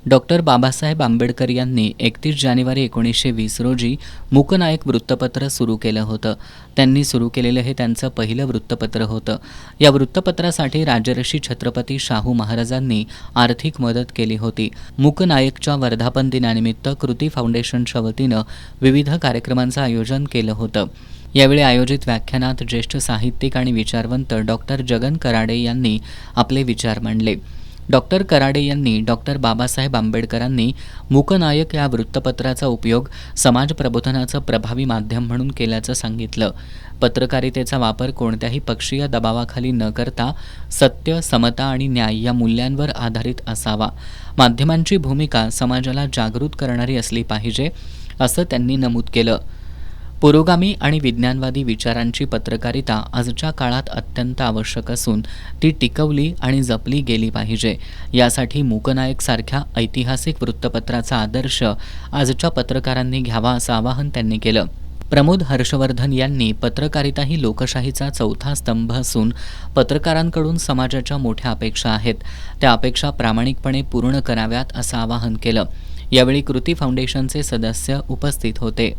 Doctor Babasaheb Ambedkar यांनी 31 जानेवारी 1920 रोजी मूकनायक वृत्तपत्र सुरू केलं होतं. त्यांनी सुरू केलेलं हे त्यांचं पहिलं वृत्तपत्र होतं. या वृत्तपत्रासाठी राजर्षी छत्रपती शाहू महाराजांनी आर्थिक मदत केली होती. मूकनायकच्या वर्धापन दिनानिमित्त कृती फाउंडेशनच्या वतीनं विविध कार्यक्रमांचं आयोजन केलं होतं. यावेळी आयोजित व्याख्यानात ज्येष्ठ साहित्यिक आणि विचारवंत डॉक्टर जगन कराडे यांनी आपले विचार मांडले. डॉक्टर कराडे यांनी डॉक्टर बाबासाहेब आंबेडकरांनी मूकनायक या वृत्तपत्राचा उपयोग समाज प्रबोधनाचं प्रभावी माध्यम म्हणून केल्याचं सांगितलं. पत्रकारितेचा वापर कोणत्याही पक्षीय दबावाखाली न करता सत्य, समता आणि न्याय या मूल्यांवर आधारित असावा. माध्यमांची भूमिका समाजाला जागृत करणारी असली पाहिजे, असं त्यांनी नमूद केलं. पुरोगामी आणि विज्ञानवादी विचारांची पत्रकारिता आजच्या काळात अत्यंत आवश्यक असून ती टिकवली आणि जपली गेली पाहिजे. यासाठी मूकनायक सारख्या ऐतिहासिक वृत्तपत्राचा आदर्श आजच्या पत्रकारांनी घ्यावा असं आवाहन त्यांनी केलं. प्रमोद हर्षवर्धन यांनी पत्रकारिता ही लोकशाहीचा चौथा स्तंभ असून पत्रकारांकडून समाजाच्या मोठ्या अपेक्षा आहेत, त्या अपेक्षा प्रामाणिकपणे पूर्ण कराव्यात असं आवाहन केलं. यावेळी कृती फाउंडेशनचे सदस्य उपस्थित होते.